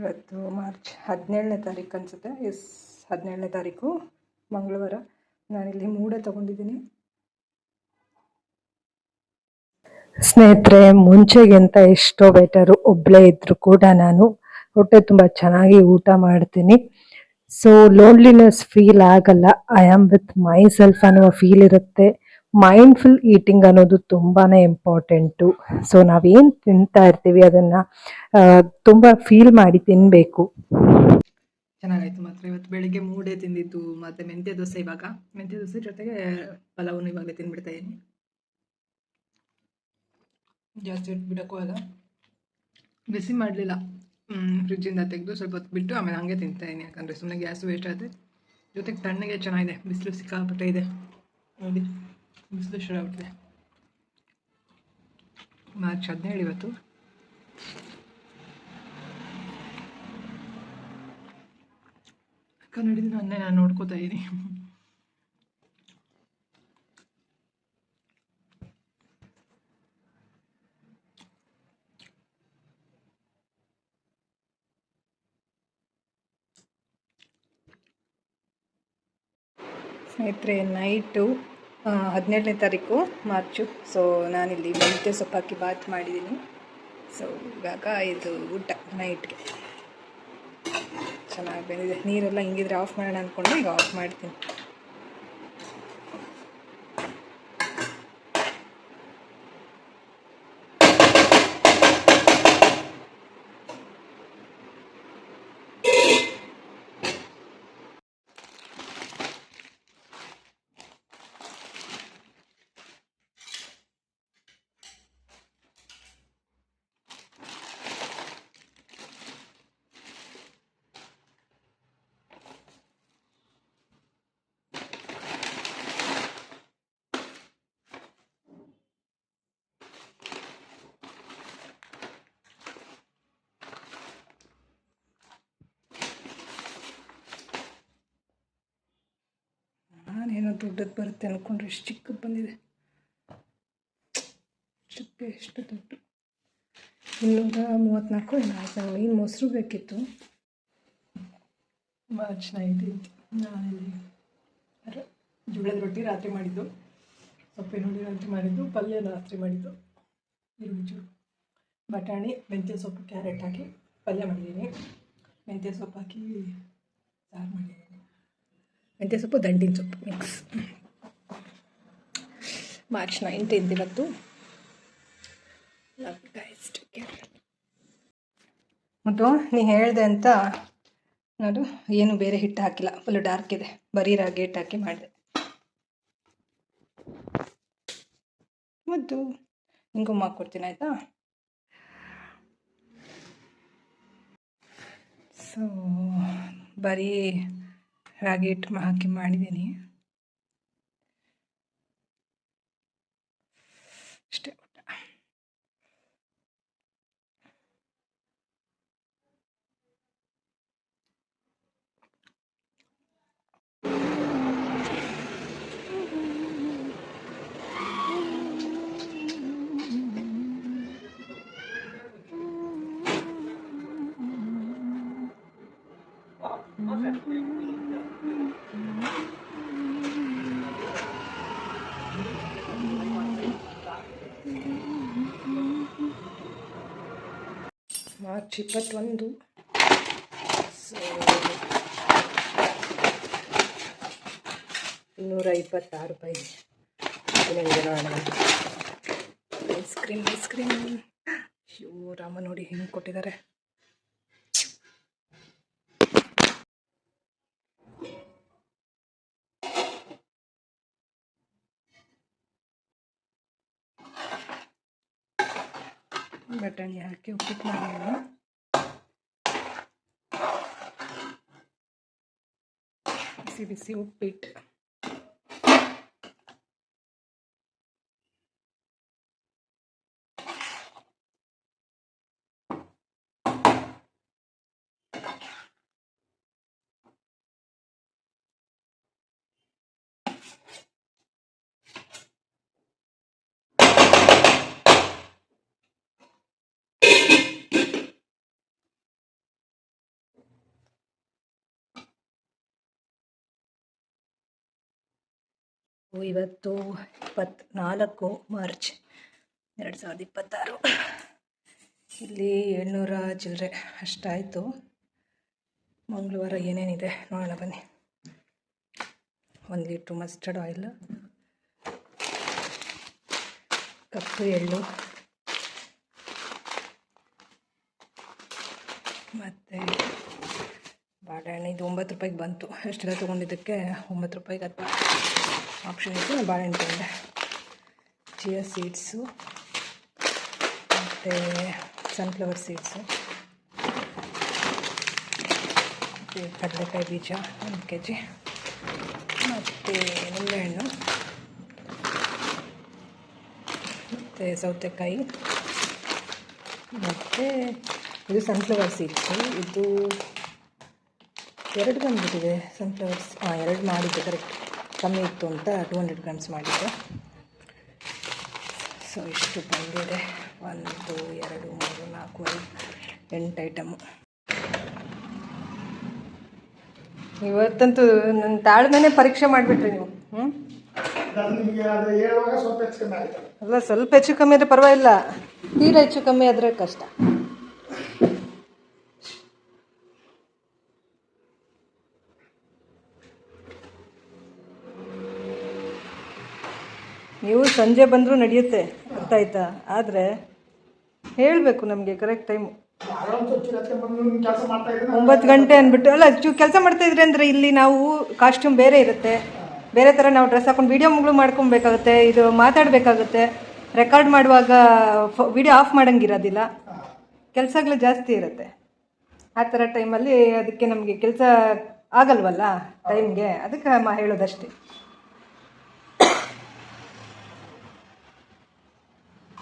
ಇವತ್ತು ಮಾರ್ಚ್ 17ನೇ ತಾರೀಕು ಅನಿಸುತ್ತೆ. 17ನೇ ತಾರೀಕು ಮಂಗಳವಾರ. ನಾನಿಲ್ಲಿ ಮೂಡೆ ತೊಗೊಂಡಿದ್ದೀನಿ. ಸ್ನೇಹಿತರೆ, ಮುಂಚೆಗಿಂತ ಎಷ್ಟೋ ಬೆಟರು. ಒಬ್ಬಳೇ ಇದ್ದರೂ ಕೂಡ ನಾನು ಹೊಟ್ಟೆ ತುಂಬ ಚೆನ್ನಾಗಿ ಊಟ ಮಾಡ್ತೀನಿ. ಸೊ ಲೋನ್ಲಿನೆಸ್ ಫೀಲ್ ಆಗಲ್ಲ. I am with my self ಅನ್ನುವ ಫೀಲ್ ಇರುತ್ತೆ. ಮೈಂಡ್ಫುಲ್ ಈಟಿಂಗ್ ಅನ್ನೋದು ತುಂಬಾ ಇಂಪಾರ್ಟೆಂಟು. ಸೊ ನಾವೇನು ತಿಂತಾ ಇರ್ತೀವಿ ಅದನ್ನು ತುಂಬ ಫೀಲ್ ಮಾಡಿ ತಿನ್ನಬೇಕು. ಚೆನ್ನಾಗಾಯ್ತು. ಮಾತ್ರ ಇವತ್ತು ಬೆಳಿಗ್ಗೆ ಮೂಡೆ ತಿಂದಿದ್ದು ಮತ್ತು ಮೆಂತ್ಯ ದೋಸೆ. ಇವಾಗ ಮೆಂತ್ಯ ದೋಸೆ ಜೊತೆಗೆ ಪಲಾವನ್ನು ಇವಾಗಲೇ ತಿಂದ್ಬಿಡ್ತಾ ಇದ್ದೀನಿ. ಜಾಸ್ತಿ ಹೊತ್ತು ಬಿಡೋಕ್ಕೂ ಅಲ್ಲ, ಬಿಸಿ ಮಾಡಲಿಲ್ಲ. ಫ್ರಿಜ್ಜಿಂದ ತೆಗೆದು ಸ್ವಲ್ಪ ಹೊತ್ತು ಬಿಟ್ಟು ಆಮೇಲೆ ಹಂಗೆ ತಿಂತಾಯಿದ್ದೀನಿ. ಯಾಕಂದರೆ ಸುಮ್ಮನೆ ಗ್ಯಾಸ್ ವೇಸ್ಟ್ ಆಗುತ್ತೆ. ಜೊತೆಗೆ ತಣ್ಣಗೆ ಚೆನ್ನಾಗಿದೆ. ಬಿಸಿಲು ಸಿಕ್ಕಾಪಟ್ಟೆ ಇದೆ ನೋಡಿ, ಬಿಸಿಲು ಶುರು ಆಗ್ಬಿಟ್ಟಿದೆ. ಮಾರ್ಚ್ 17 ಇವತ್ತು. ಅಕ್ಕ ನೋಡಿದ್ರೆ ನಾನು ನೋಡ್ಕೋತಾ ಇದ್ದೀನಿ. ಸ್ನೇಹಿತರೆ, ನೈಟು 17ನೇ ತಾರೀಕು ಮಾರ್ಚು. ಸೊ ನಾನಿಲ್ಲಿ ಮೆಂತ್ಯ ಸೊಪ್ಪು ಹಾಕಿ ಬಾತ್ ಮಾಡಿದ್ದೀನಿ. ಸೊ ಇವಾಗ ಇದು ಊಟ ನೈಟ್ಗೆ ಚೆನ್ನಾಗಿ ಬಂದಿದೆ. ನೀರೆಲ್ಲ ಹಿಂಗಿದ್ರೆ ಆಫ್ ಮಾಡೋಣ ಅಂದ್ಕೊಂಡು ಈಗ ಆಫ್ ಮಾಡ್ತೀನಿ. ನಾನೇನೋ ದೊಡ್ಡದು ಬರುತ್ತೆ ಅಂದ್ಕೊಂಡ್ರೆ ಎಷ್ಟು ಚಿಕ್ಕದು ಬಂದಿದೆ. ಚಿಕ್ಕ ಎಷ್ಟು ದೊಡ್ಡ 234 ಆಯ್ತು. ನಂಗೆ ಮೀನು ಮೊಸರು ಬೇಕಿತ್ತು. ಮಾರ್ಚ್ 19 ನಾನಿಲ್ಲಿ ಜೋಳದ ರೊಟ್ಟಿ ರಾತ್ರಿ ಮಾಡಿದ್ದು, ಸೊಪ್ಪಿನ ಹುಳಿ ರಾತ್ರಿ ಮಾಡಿದ್ದು, ಪಲ್ಯ ರಾತ್ರಿ ಮಾಡಿದ್ದು, ಈರುಳ್ಳಿ ಬಟಾಣಿ ಮೆಂತ್ಯ ಸೊಪ್ಪು ಕ್ಯಾರೆಟ್ ಹಾಕಿ ಪಲ್ಯ ಮಾಡಿದ್ದೀನಿ. ಮೆಂತ್ಯ ಸೊಪ್ಪು ಹಾಕಿ ಸಾರು ಮಾಡಿದ್ದೀನಿ. ಮೆಂತ್ಯ ಸೊಪ್ಪು ದಂಟಿನ ಸೊಪ್ಪು ಮಿಕ್ಸ್. ಮಾರ್ಚ್ 19 ಇವತ್ತು. ಮತ್ತು ನೀ ಹೇಳಿದೆ ಅಂತ ನಾನು ಏನು ಬೇರೆ ಹಿಟ್ಟು ಹಾಕಿಲ್ಲ, ಫುಲ್ ಡಾರ್ಕ್ ಇದೆ. ಬರೀ ರಾಗಿ ಹಿಟ್ಟು ಹಾಕಿ ಮಾಡಿದೆ. ಮತ್ತು ಕುಂಕುಮ ಹಾಕ್ಕೊಡ್ತೀನಿ ಆಯಿತಾ. ಸೊ ಬರೀ ರಾಗಿ ಹಿಟ್ಟು ಹಾಕಿ ಮಾಡಿದ್ದೀನಿ ಅಷ್ಟೇ. ಮಾರ್ಚ್ 21. ಸೊ 226 ರೂಪಾಯಿ. ಐಸ್ ಕ್ರೀಮ್ ಅಯ್ಯೋ ರಾಮ, ನೋಡಿ ಹೆಂಗೆ ಕೊಟ್ಟಿದ್ದಾರೆ. ಬಟಾಣಿ ಹಾಕಿ ಉಪ್ಪಿಟ್ಟು ಮಾಡಿದ್ದೀನಿ. ಬಿಸಿ ಬಿಸಿ ಉಪ್ಪಿಟ್ಟು. ಇವತ್ತು 24 ಮಾರ್ಚ್ 2026. ಇಲ್ಲಿ 700 ಚಿಲ್ಲರೆ ಅಷ್ಟಾಯಿತು. ಮಂಗಳವಾರ ಏನೇನಿದೆ ನೋಡೋಣ ಬನ್ನಿ. 1 ಲೀಟ್ರು ಮಸ್ಟರ್ಡ್ ಆಯಿಲ್, ಕಪ್ಪು ಎಳ್ಳು, ಮತ್ತು ಬಾಳೆಹಣ್ಣು. ಇದು 9 ರೂಪಾಯಿಗೆ ಬಂತು. ಎಷ್ಟೆಲ್ಲ ತೊಗೊಂಡಿದ್ದಕ್ಕೆ 9 ರೂಪಾಯಿಗೆ ಅಥವಾ ಆಪ್ಷನ್ ಇತ್ತು. ನಾನು ಬಾಳೆಹಣ್ಣು ತೊಗೊಂಡೆ. ಚಿಯಾ ಸೀಡ್ಸು ಮತ್ತು ಸನ್ಫ್ಲವರ್ ಸೀಡ್ಸು, ಮತ್ತು ಕಡಲೆಕಾಯಿ ಬೀಜ 1 kg, ಮತ್ತು ನಿಂಬೆಹಣ್ಣು, ಮತ್ತು ಸೌತೆಕಾಯಿ, ಮತ್ತು ಇದು ಸನ್ಫ್ಲವರ್ ಸೀಡ್ಸು. ಇದು 2 ಬಂದುಬಿಟ್ಟಿದೆ ಸನ್ಫ್ಲವರ್ಸ್. 2 ಮಾಡಿದ್ದೆ, ಕರೆಕ್ಟ್. ಕಮ್ಮಿ ಇತ್ತು ಅಂತ 200 ಗ್ರಾಮ್ಸ್ ಮಾಡಿದ್ದೆ. ಸೊ ಇಷ್ಟು ಬಂದಿದೆ. 1 2 3 4 5 8 ಐಟಮು. ಇವತ್ತಂತೂ ನನ್ನ ತಾಳ್ಮೆನೇ ಪರೀಕ್ಷೆ ಮಾಡಿಬಿಟ್ರಿ ನೀವು. ಅಲ್ಲ, ಸ್ವಲ್ಪ ಹೆಚ್ಚು ಕಮ್ಮಿ ಆದರೆ ಪರವಾಗಿಲ್ಲ, ತೀರಾ ಹೆಚ್ಚು ಕಮ್ಮಿ ಆದರೆ ಕಷ್ಟ. ನೀವು ಸಂಜೆ ಬಂದರೂ ನಡೆಯುತ್ತೆ, ಅರ್ಥ ಆಯ್ತಾ? ಆದರೆ ಹೇಳಬೇಕು ನಮಗೆ ಕರೆಕ್ಟ್ ಟೈಮು. 9 ಗಂಟೆ ಅಂದ್ಬಿಟ್ಟು ಅಲ್ಲ, ಕೆಲಸ ಮಾಡ್ತಾಯಿದ್ರಿ ಅಂದರೆ ಇಲ್ಲಿ ನಾವು ಕಾಸ್ಟ್ಯೂಮ್ ಬೇರೆ ಇರುತ್ತೆ, ಬೇರೆ ಥರ ನಾವು ಡ್ರೆಸ್ ಹಾಕೊಂಡು ವೀಡಿಯೋಗಳು ಮಾಡ್ಕೊಬೇಕಾಗುತ್ತೆ, ಇದು ಮಾತಾಡಬೇಕಾಗುತ್ತೆ. ರೆಕಾರ್ಡ್ ಮಾಡುವಾಗ ವಿಡಿಯೋ ಆಫ್ ಮಾಡೋಂಗಿರೋದಿಲ್ಲ, ಕೆಲಸಗಳು ಜಾಸ್ತಿ ಇರುತ್ತೆ. ಆ ಥರ ಟೈಮಲ್ಲಿ ಅದಕ್ಕೆ ನಮಗೆ ಕೆಲಸ ಆಗಲ್ವಲ್ಲ ಟೈಮ್ಗೆ, ಅದಕ್ಕೆ ಹೇಳೋದಷ್ಟೇ.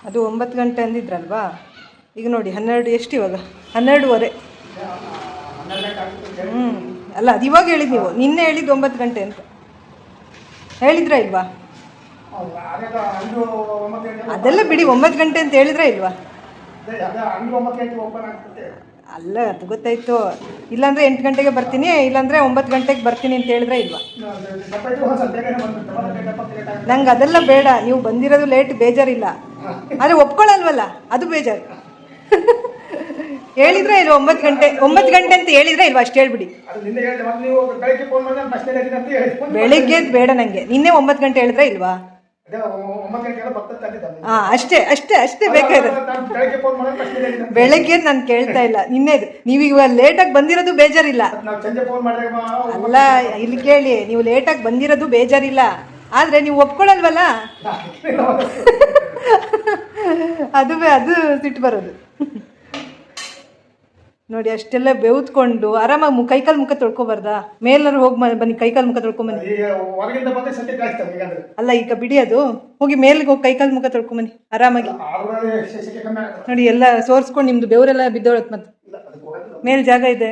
ಅದು 9 ಗಂಟೆ ಅಂದಿದ್ರಲ್ವಾ, ಈಗ ನೋಡಿ 12 ಎಷ್ಟು ಇವಾಗ? 12:15. ಅಲ್ಲ, ಅದು ಇವಾಗ ಹೇಳಿದ್ದು ನೀವು. ನಿನ್ನೆ ಹೇಳಿದ್ದು 9 ಗಂಟೆ ಅಂತ ಹೇಳಿದ್ರಾ ಇಲ್ವಾ? ಅದೆಲ್ಲ ಬಿಡಿ, 9 ಗಂಟೆ ಅಂತ ಹೇಳಿದ್ರಾ ಇಲ್ವಾ? ಅಲ್ಲ, ಅದು ಗೊತ್ತಾಯ್ತು. ಇಲ್ಲಾಂದರೆ 8 ಗಂಟೆಗೆ ಬರ್ತೀನಿ, ಇಲ್ಲಾಂದರೆ 9 ಗಂಟೆಗೆ ಬರ್ತೀನಿ ಅಂತ ಹೇಳಿದ್ರೆ ಇಲ್ವಾ? ನಂಗೆ ಅದೆಲ್ಲ ಬೇಡ. ನೀವು ಬಂದಿರೋದು ಲೇಟ್, ಬೇಜಾರಿಲ್ಲ. ಆದರೆ ಒಪ್ಕೊಳ್ಳಲ್ವಲ್ಲ, ಅದು ಬೇಜಾರು. ಹೇಳಿದ್ರೆ ಇಲ್ವಾ 9 ಗಂಟೆ ಅಂತ ಹೇಳಿದ್ರೆ ಇಲ್ವಾ? ಅಷ್ಟು ಹೇಳ್ಬಿಡಿ. ಬೆಳಿಗ್ಗೆ ಬೇಡ ನನಗೆ. ನಿನ್ನೆ 9 ಗಂಟೆ ಹೇಳಿದ್ರೆ ಇಲ್ವಾ? ಅಷ್ಟೇ ಬೇಕಾದ್ರೆ. ಬೆಳಗ್ಗೆ ನಾನು ಕೇಳ್ತಾ ಇಲ್ಲ, ನಿನ್ನೆದು. ನೀವೀಗ ಲೇಟಾಗಿ ಬಂದಿರೋದು ಬೇಜಾರಿಲ್ಲ. ಅಲ್ಲ, ಇಲ್ಲಿ ಕೇಳಿ, ನೀವು ಲೇಟಾಗಿ ಬಂದಿರೋದು ಬೇಜಾರಿಲ್ಲ, ಆದರೆ ನೀವು ಒಪ್ಕೊಳ್ಳಲ್ವಲ್ಲ, ಅದು ಸಿಟ್ಟು ಬರೋದು. ನೋಡಿ, ಅಷ್ಟೆಲ್ಲ ಬೆವ್ತ್ಕೊಂಡು ಆರಾಮಾಗಿ ಕೈಕಾಲು ಮುಖ ತೊಳ್ಕೊಬಾರ್ದಾ? ಮೇಲಾರು ಹೋಗಿ ಬನ್ನಿ, ಕೈಕಾಲು ಮುಖ ತೊಳ್ಕೊಂಬನ್ನಿ. ಅಲ್ಲ, ಈಗ ಬಿಡಿ, ಅದು ಹೋಗಿ ಮೇಲಿಗೆ ಹೋಗಿ ಕೈಕಾಲು ಮುಖ ತೊಳ್ಕೊಂಬನ್ನಿ ಆರಾಮಾಗಿ. ನೋಡಿ, ಎಲ್ಲ ಸೋರ್ಸ್ಕೊಂಡು ನಿಮ್ದು ಬೆವರೆಲ್ಲ ಬಿದ್ದೋಳತ್. ಮತ್ತೆ ಮೇಲ್ ಜಾಗ ಇದೆ.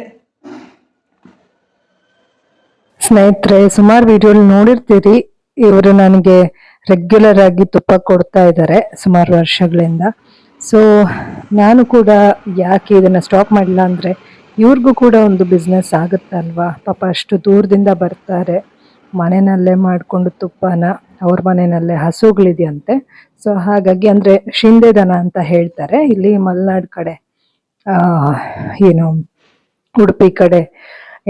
ಸ್ನೇಹಿತರೆ, ಸುಮಾರು ವಿಡಿಯೋ ನೋಡಿರ್ತೀರಿ. ಇವರು ನನಗೆ ರೆಗ್ಯುಲರ್ ಆಗಿ ತುಪ್ಪ ಕೊಡ್ತಾ ಇದ್ದಾರೆ ಸುಮಾರು ವರ್ಷಗಳಿಂದ. ಸೊ ನಾನು ಕೂಡ ಯಾಕೆ ಇದನ್ನು ಸ್ಟಾಪ್ ಮಾಡಿಲ್ಲ ಅಂದರೆ, ಇವ್ರಿಗೂ ಕೂಡ ಒಂದು ಬಿಸ್ನೆಸ್ ಆಗುತ್ತಲ್ವಾ. ಪಾಪ ಅಷ್ಟು ದೂರದಿಂದ ಬರ್ತಾರೆ, ಮನೆಯಲ್ಲೇ ಮಾಡಿಕೊಂಡು ತುಪ್ಪನ, ಅವ್ರ ಮನೆಯಲ್ಲೇ ಹಸುಗಳಿದೆಯಂತೆ. ಸೊ ಹಾಗಾಗಿ, ಅಂದರೆ ಶಿಂದೆ ದನ ಅಂತ ಹೇಳ್ತಾರೆ ಇಲ್ಲಿ ಮಲೆನಾಡು ಕಡೆ, ಏನು ಉಡುಪಿ ಕಡೆ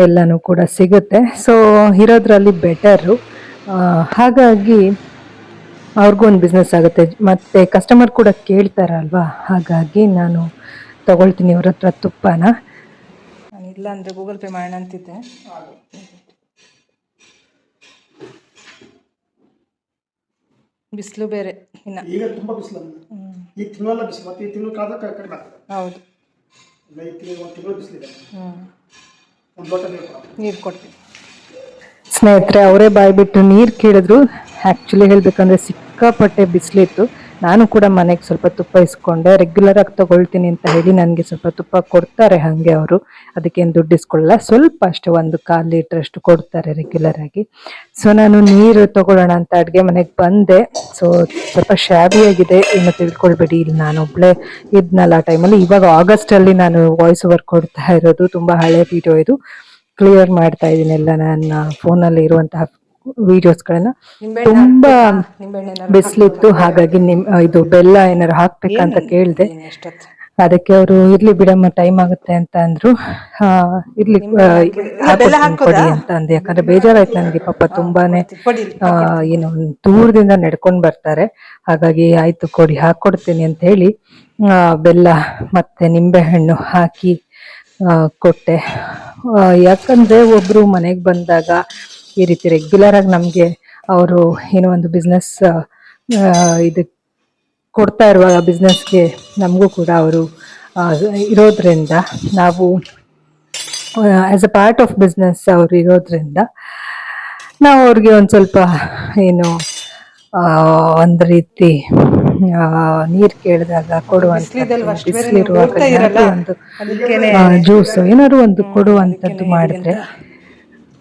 ಎಲ್ಲನೂ ಕೂಡ ಸಿಗುತ್ತೆ. ಸೊ ಇರೋದ್ರಲ್ಲಿ ಬೆಟರು. ಹಾಗಾಗಿ ಅವ್ರಿಗೂ ಒಂದು ಬಿಸ್ನೆಸ್ ಆಗುತ್ತೆ, ಮತ್ತು ಕಸ್ಟಮರ್ ಕೂಡ ಕೇಳ್ತಾರಲ್ವಾ. ಹಾಗಾಗಿ ನಾನು ತಗೊಳ್ತೀನಿ ಇವ್ರ ಹತ್ರ ತುಪ್ಪನ. ನಾನು ಇಲ್ಲ ಅಂದರೆ ಗೂಗಲ್ ಪೇ ಮಾಡೋಣ ಅಂತಿದ್ದೆ. ಬಿಸಿಲು ಬೇರೆ ಇನ್ನು. ಈಗ ತುಂಬ ಬಿಸಿಲು. ಈ ತಿಂಗಳೆಲ್ಲ ಬಿಸಿಲು, ಮತ್ತು ಈ ತಿಂಗಳು ಕಾದ ಕಡಿಮೆ ಆಗ್ತದೆ. ಹೌದು, ಈ ತಿಂಗಳು 1 ತಿಂಗಳು ಬಿಸಿಲಿದೆ. ಒಂದು ಲೋಟ ನೀರು ಕೊಡ್ತೀನಿ. ಸ್ನೇಹಿತರೆ, ಅವರೇ ಬಾಯ್ಬಿಟ್ಟು ನೀರು ಕೇಳಿದ್ರು. ಆ್ಯಕ್ಚುಲಿ ಹೇಳಬೇಕಂದ್ರೆ ಸಿಕ್ಕಾಪಟ್ಟೆ ಬಿಸಿಲಿತ್ತು. ನಾನು ಕೂಡ ಮನೆಗೆ ಸ್ವಲ್ಪ ತುಪ್ಪ ಇಸ್ಕೊಂಡೆ. ರೆಗ್ಯುಲರ್ ಆಗಿ ತೊಗೊಳ್ತೀನಿ ಅಂತ ಹೇಳಿ ನನಗೆ ಸ್ವಲ್ಪ ತುಪ್ಪ ಕೊಡ್ತಾರೆ ಹಾಗೆ ಅವರು. ಅದಕ್ಕೇನು ದುಡ್ಡು ಇಸ್ಕೊಳ್ಳಲ್ಲ, ಸ್ವಲ್ಪ ಅಷ್ಟು 1/4 ಲೀಟ್ರಷ್ಟು ಕೊಡ್ತಾರೆ ರೆಗ್ಯುಲರ್ ಆಗಿ. ಸೊ ನಾನು ನೀರು ತೊಗೊಳ್ಳೋಣ ಅಂತ ಅಡುಗೆ ಮನೆಗೆ ಬಂದೆ. ಸೊ ಸ್ವಲ್ಪ ಶಾಬಿಯಾಗಿದೆ, ಏನು ತಿಳ್ಕೊಳ್ಬೇಡಿ. ಇಲ್ಲಿ ನಾನು ಒಬ್ಬಳೇ ಇದ್ನಲ್ಲ ಆ ಟೈಮಲ್ಲಿ. ಇವಾಗ ಆಗಸ್ಟಲ್ಲಿ ನಾನು ವಾಯ್ಸ್ ಓವರ್ ಕೊಡ್ತಾ ಇರೋದು. ತುಂಬ ಹಳೆ ವಿಡಿಯೋ ಇದು. ಕ್ಲಿಯರ್ ಮಾಡ್ತಾ ಇದ್ದೀನಿ ಎಲ್ಲ ನನ್ನ ಫೋನಲ್ಲಿ ಇರುವಂತಹ ವಿಡಿಯೋಸ್ಗಳನ್ನ. ತುಂಬಾ ಬಿಸಿಲಿತ್ತು, ಹಾಗಾಗಿ ಇದು ಬೆಲ್ಲ ಏನಾರು ಹಾಕ್ಬೇಕಂತ ಕೇಳಿದೆ. ಅದಕ್ಕೆ ಅವರು ಇರ್ಲಿ ಬಿಡಮ್ಮ, ಟೈಮ್ ಆಗುತ್ತೆ ಅಂತ ಅಂದ್ರು. ಇರ್ಲಿ ಹಾಕ್ಕೊಡ್ತೀನಿ ಕೊಡಿ ಅಂತ ಅಂದೆ. ಯಾಕಂದ್ರೆ ಬೇಜಾರಾಯ್ತು ನನಗೆ, ಪಾಪ ತುಂಬಾನೇ ಏನು ದೂರದಿಂದ ನಡ್ಕೊಂಡ್ ಬರ್ತಾರೆ. ಹಾಗಾಗಿ ಆಯ್ತು ಕೊಡಿ, ಹಾಕೊಡ್ತೀನಿ ಅಂತ ಹೇಳಿ ಬೆಲ್ಲ ಮತ್ತೆ ನಿಂಬೆ ಹಣ್ಣು ಹಾಕಿ ಕೊಟ್ಟೆ. ಯಾಕಂದ್ರೆ ಒಬ್ರು ಮನೆಗೆ ಬಂದಾಗ ಈ ರೀತಿ ರೆಗ್ಯುಲರ್ ಆಗಿ ನಮ್ಗೆ ಅವರು ಏನೋ ಒಂದು ಬಿಸ್ನೆಸ್ ಇದು ಕೊಡ್ತಾ ಇರುವಾಗ ಬಿಸ್ನೆಸ್ಗೆ ನಮಗೂ ಕೂಡ ಅವರು ಇರೋದ್ರಿಂದ, ನಾವು as a part of business ಅವರು ಇರೋದ್ರಿಂದ ನಾವು ಅವ್ರಿಗೆ ಒಂದು ಸ್ವಲ್ಪ ಏನು ಒಂದು ರೀತಿ ನೀರು ಕೇಳಿದಾಗ ಕೊಡುವಂಥದ್ದು, ಬಿಸಿಲಿರುವಾಗ ಏನಾದ್ರು ಒಂದು ಜ್ಯೂಸು ಏನಾದ್ರು ಒಂದು ಕೊಡುವಂಥದ್ದು ಮಾಡಿದ್ರೆ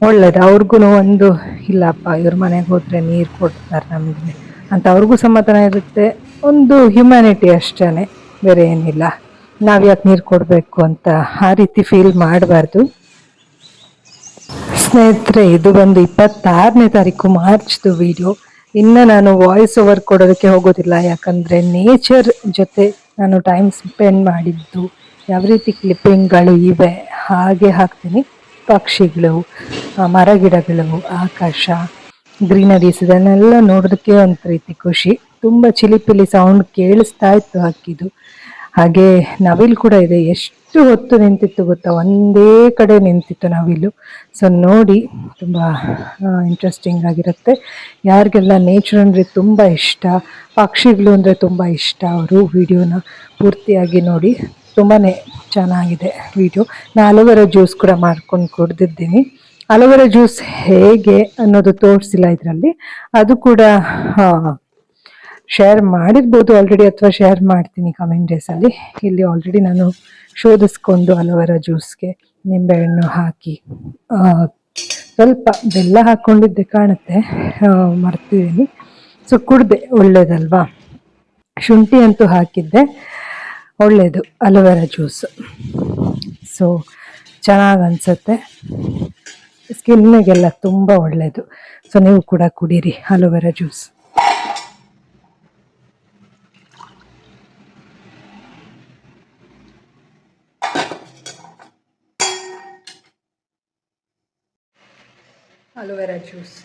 ಒಳ್ಳೇದು. ಅವ್ರಿಗೂ ಒಂದು ಇಲ್ಲಪ್ಪ ಇವ್ರ ಮನೆಗೆ ಹೋದ್ರೆ ನೀರು ಕೊಡ್ತಾರೆ ನಮಗೆ ಅಂತ ಅವ್ರಿಗೂ ಸಮಾಧಾನ ಇರುತ್ತೆ. ಒಂದು ಹ್ಯುಮ್ಯಾನಿಟಿ ಅಷ್ಟೇ, ಬೇರೆ ಏನಿಲ್ಲ. ನಾವು ಯಾಕೆ ನೀರು ಕೊಡಬೇಕು ಅಂತ ಆ ರೀತಿ ಫೀಲ್ ಮಾಡಬಾರ್ದು. ಸ್ನೇಹಿತರೆ, ಇದು ಬಂದು 26ನೇ ತಾರೀಕು ಮಾರ್ಚ್ದು ವಿಡಿಯೋ. ಇನ್ನು ನಾನು ವಾಯ್ಸ್ ಓವರ್ ಕೊಡೋದಕ್ಕೆ ಹೋಗೋದಿಲ್ಲ, ಯಾಕಂದರೆ ನೇಚರ್ ಜೊತೆ ನಾನು ಟೈಮ್ ಸ್ಪೆಂಡ್ ಮಾಡಿದ್ದು ಯಾವ ರೀತಿ ಕ್ಲಿಪ್ಪಿಂಗ್ಗಳು ಇವೆ ಹಾಗೆ ಹಾಕ್ತೀನಿ. ಪಕ್ಷಿಗಳು, ಮರಗಿಡಗಳು, ಆಕಾಶ, ಗ್ರೀನರೀಸ್ ಇದನ್ನೆಲ್ಲ ನೋಡೋದಕ್ಕೆ ಒಂದು ರೀತಿ ಖುಷಿ. ತುಂಬ ಚಿಲಿಪಿಲಿ ಸೌಂಡ್ ಕೇಳಿಸ್ತಾ ಇತ್ತು ಹಕ್ಕಿದು. ಹಾಗೆ ನವಿಲು ಕೂಡ ಇದೆ. ಎಷ್ಟು ಹೊತ್ತು ನಿಂತಿತ್ತು ಗೊತ್ತಾ, ಒಂದೇ ಕಡೆ ನಿಂತಿತ್ತು ನವಿಲು. ಸೊ ನೋಡಿ ತುಂಬ ಇಂಟ್ರೆಸ್ಟಿಂಗ್ ಆಗಿರುತ್ತೆ. ಯಾರಿಗೆಲ್ಲ ನೇಚರ್ ಅಂದರೆ ತುಂಬ ಇಷ್ಟ, ಪಕ್ಷಿಗಳು ಅಂದರೆ ತುಂಬ ಇಷ್ಟ, ಅವರು ವಿಡಿಯೋನ ಪೂರ್ತಿಯಾಗಿ ನೋಡಿ. ತುಂಬಾ ಚೆನ್ನಾಗಿದೆ ವಿಡಿಯೋ. ನಾನು ಅಲೋವೆರಾ ಜ್ಯೂಸ್ ಕೂಡ ಮಾಡ್ಕೊಂಡು ಕುಡ್ದಿದ್ದೀನಿ. ಅಲೋವೆರಾ ಜ್ಯೂಸ್ ಹೇಗೆ ಅನ್ನೋದು ತೋರಿಸಿಲ್ಲ ಇದರಲ್ಲಿ, ಅದು ಕೂಡ ಶೇರ್ ಮಾಡಿರ್ಬೋದು ಆಲ್ರೆಡಿ, ಅಥವಾ ಶೇರ್ ಮಾಡ್ತೀನಿ ಕಮೆಂಟ್ ಡೇಸಲ್ಲಿ. ಇಲ್ಲಿ ಆಲ್ರೆಡಿ ನಾನು ಶೋಧಿಸ್ಕೊಂಡು ಅಲೋವೆರಾ ಜ್ಯೂಸ್ಗೆ ನಿಂಬೆಹಣ್ಣು ಹಾಕಿ ಸ್ವಲ್ಪ ಬೆಲ್ಲ ಹಾಕ್ಕೊಂಡಿದ್ದೆ ಕಾಣುತ್ತೆ, ಮರ್ತಿದ್ದೀನಿ. ಸೊ ಕುಡ್ದೆ, ಒಳ್ಳೇದಲ್ವಾ. ಶುಂಠಿ ಅಂತೂ ಹಾಕಿದ್ದೆ, ಒಳ್ಳೆಯದು ಅಲೋವೆರಾ ಜ್ಯೂಸು. ಸೊ ಚೆನ್ನಾಗಿ ಅನಿಸುತ್ತೆ, ಸ್ಕಿನ್ನಿಗೆಲ್ಲ ತುಂಬ ಒಳ್ಳೆಯದು. ಸೊ ನೀವು ಕೂಡ ಕುಡೀರಿ aloe vera juice. Aloe vera juice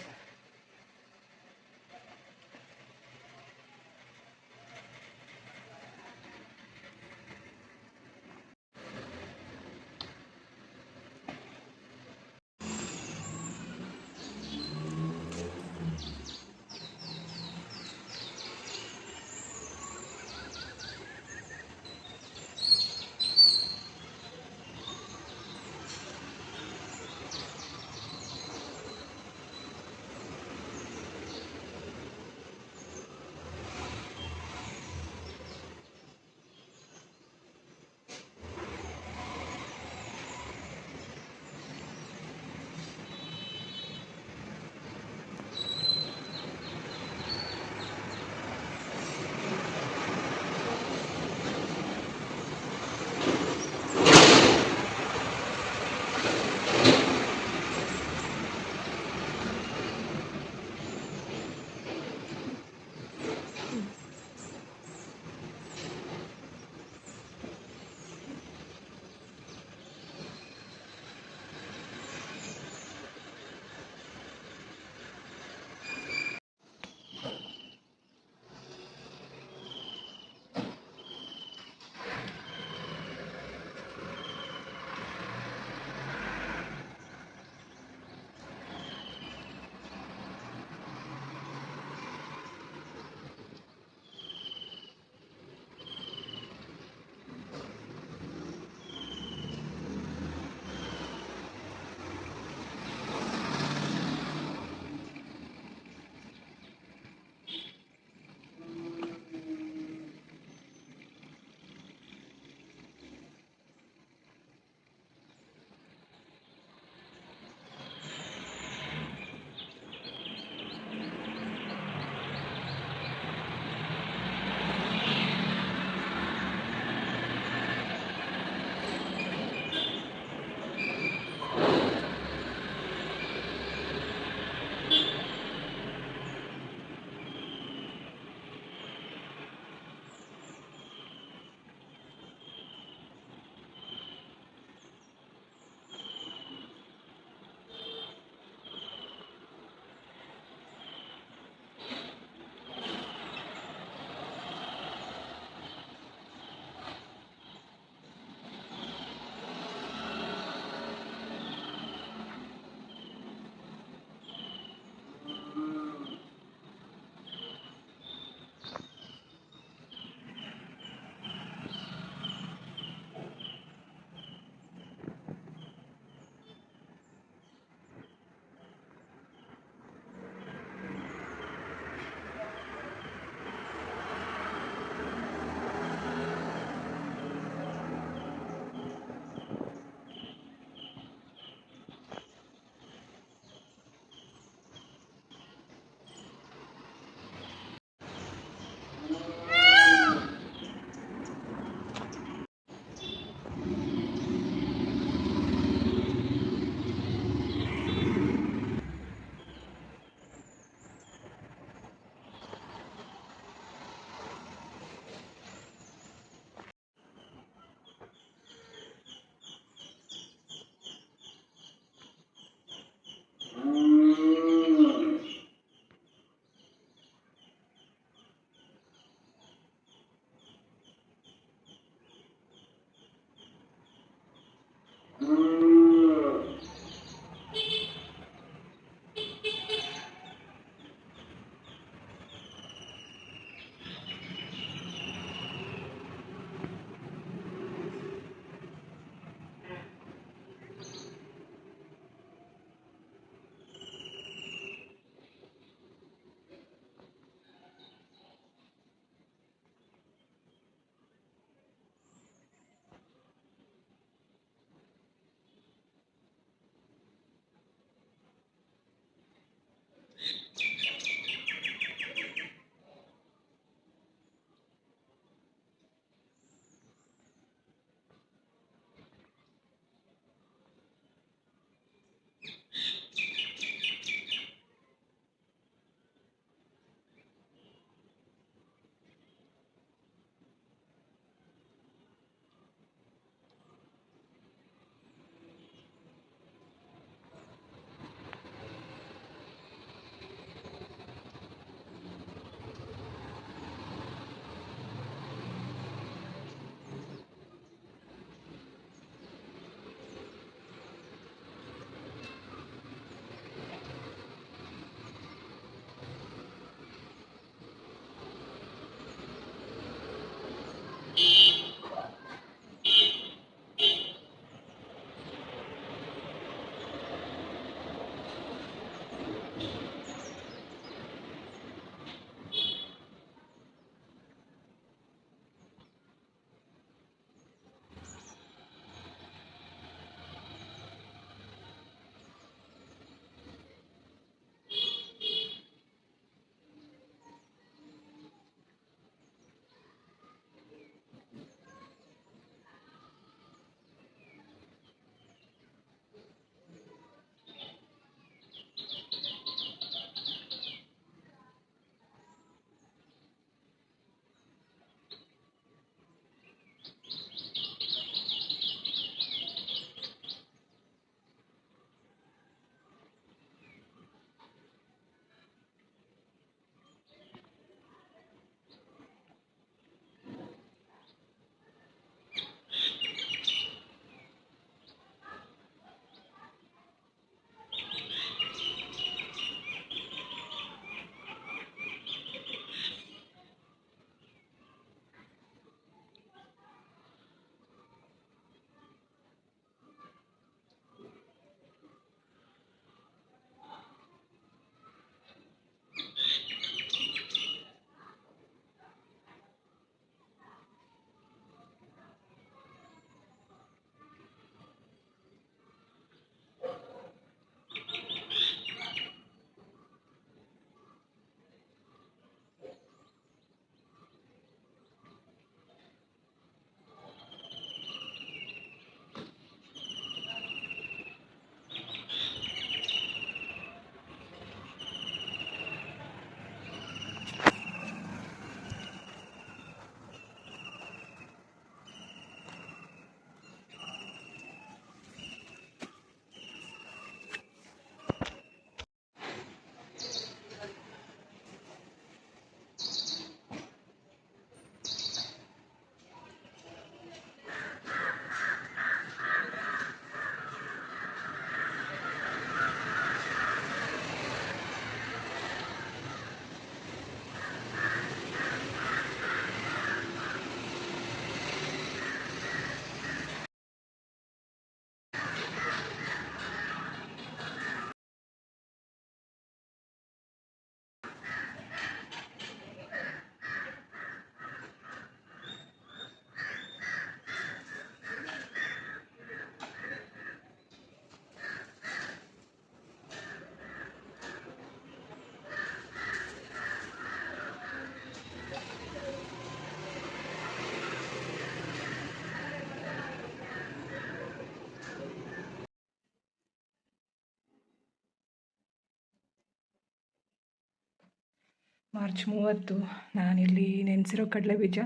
March 30 ನಾನಿಲ್ಲಿ ನೆನೆಸಿರೋ ಕಡಲೆ ಬೀಜ